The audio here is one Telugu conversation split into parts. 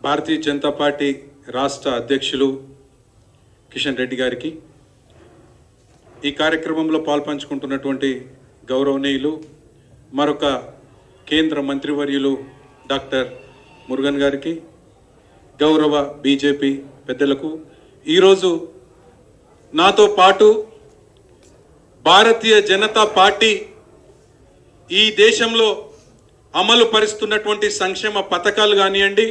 భారతీయ జనతా పార్టీ రాష్ట్ర అధ్యక్షులు కిషన్ రెడ్డి గారికి, ఈ కార్యక్రమంలో పాల్పంచుకుంటున్నటువంటి గౌరవనీయులు మరొక కేంద్ర మంత్రివర్యులు డాక్టర్ మురుగన్ గారికి, గౌరవ బీజేపీ పెద్దలకు, ఈరోజు నాతో పాటు భారతీయ జనతా పార్టీ ఈ దేశంలో అమలు పరుస్తున్నటువంటి సంక్షేమ పథకాలు కానివ్వండి,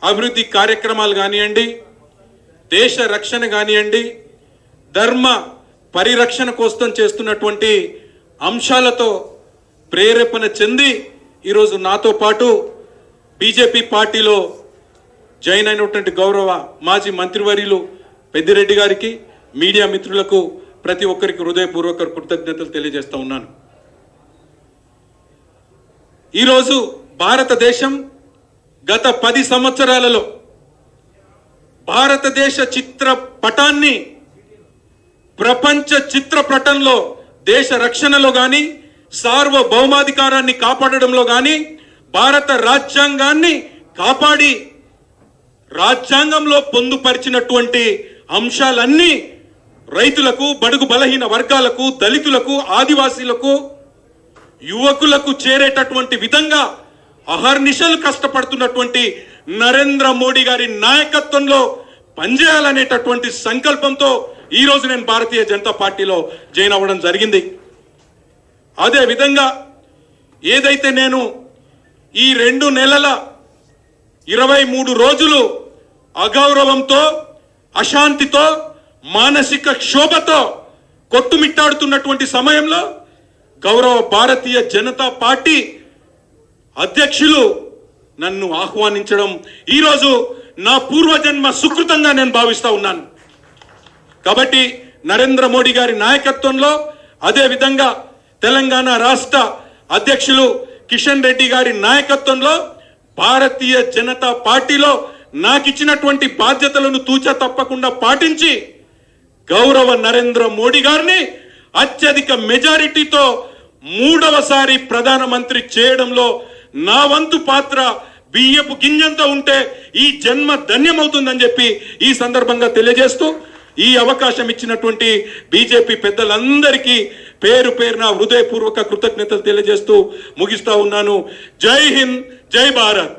అభివృద్ధి కార్యక్రమాలు కానివ్వండి, దేశ రక్షణ కానివ్వండి, ధర్మ పరిరక్షణ కోసం చేస్తున్నటువంటి అంశాలతో ప్రేరేపణ చెంది ఈరోజు నాతో పాటు బీజేపీ పార్టీలో జాయిన్ అయినటువంటి గౌరవ మాజీ మంత్రివర్యులు పెద్దిరెడ్డి గారికి, మీడియా మిత్రులకు ప్రతి ఒక్కరికి హృదయపూర్వక కృతజ్ఞతలు తెలియజేస్తా ఉన్నాను. ఈరోజు భారతదేశం గత 10 సంవత్సరాలలో భారతదేశ చిత్రపటాన్ని ప్రపంచ చిత్రపటంలో దేశ రక్షణలో కానీ, సార్వభౌమాధికారాన్ని కాపాడడంలో కానీ, భారత రాజ్యాంగాన్ని కాపాడి రాజ్యాంగంలో పొందుపరిచినటువంటి అంశాలన్నీ రైతులకు, బడుగు బలహీన వర్గాలకు, దళితులకు, ఆదివాసీలకు, యువకులకు చేరేటటువంటి విధంగా అహర్నిశలు కష్టపడుతున్నటువంటి నరేంద్ర మోడీ గారి నాయకత్వంలో పనిచేయాలనేటటువంటి సంకల్పంతో ఈరోజు నేను భారతీయ జనతా పార్టీలో జాయిన్ అవ్వడం జరిగింది. అదే విధంగా ఏదైతే నేను ఈ 2 నెలల 23 రోజులు అగౌరవంతో, అశాంతితో, మానసిక క్షోభతో కొట్టుమిట్టాడుతున్నటువంటి సమయంలో గౌరవ భారతీయ జనతా పార్టీ అధ్యక్షులు నన్ను ఆహ్వానించడం ఈరోజు నా పూర్వజన్మ సుకృతంగా నేను భావిస్తా ఉన్నాను. కాబట్టి నరేంద్ర మోడీ గారి నాయకత్వంలో, అదే విధంగా తెలంగాణ రాష్ట్ర అధ్యక్షులు కిషన్ రెడ్డి గారి నాయకత్వంలో భారతీయ జనతా పార్టీలో నాకు ఇచ్చినటువంటి బాధ్యతలను తూచా తప్పకుండా పాటించి గౌరవ నరేంద్ర మోడీ గారిని అత్యధిక మెజారిటీతో 3వసారి ప్రధానమంత్రి చేయడంలో నా వంతు పాత్ర బియ్యపు గింజంతో ఉంటే ఈ జన్మ ధన్యమవుతుందని చెప్పి ఈ సందర్భంగా తెలియజేస్తూ, ఈ అవకాశం ఇచ్చినటువంటి బీజేపీ పెద్దలందరికీ పేరు పేరున హృదయపూర్వక కృతజ్ఞతలు తెలియజేస్తూ ముగిస్తా ఉన్నాను. జై హింద్, జై భారత్.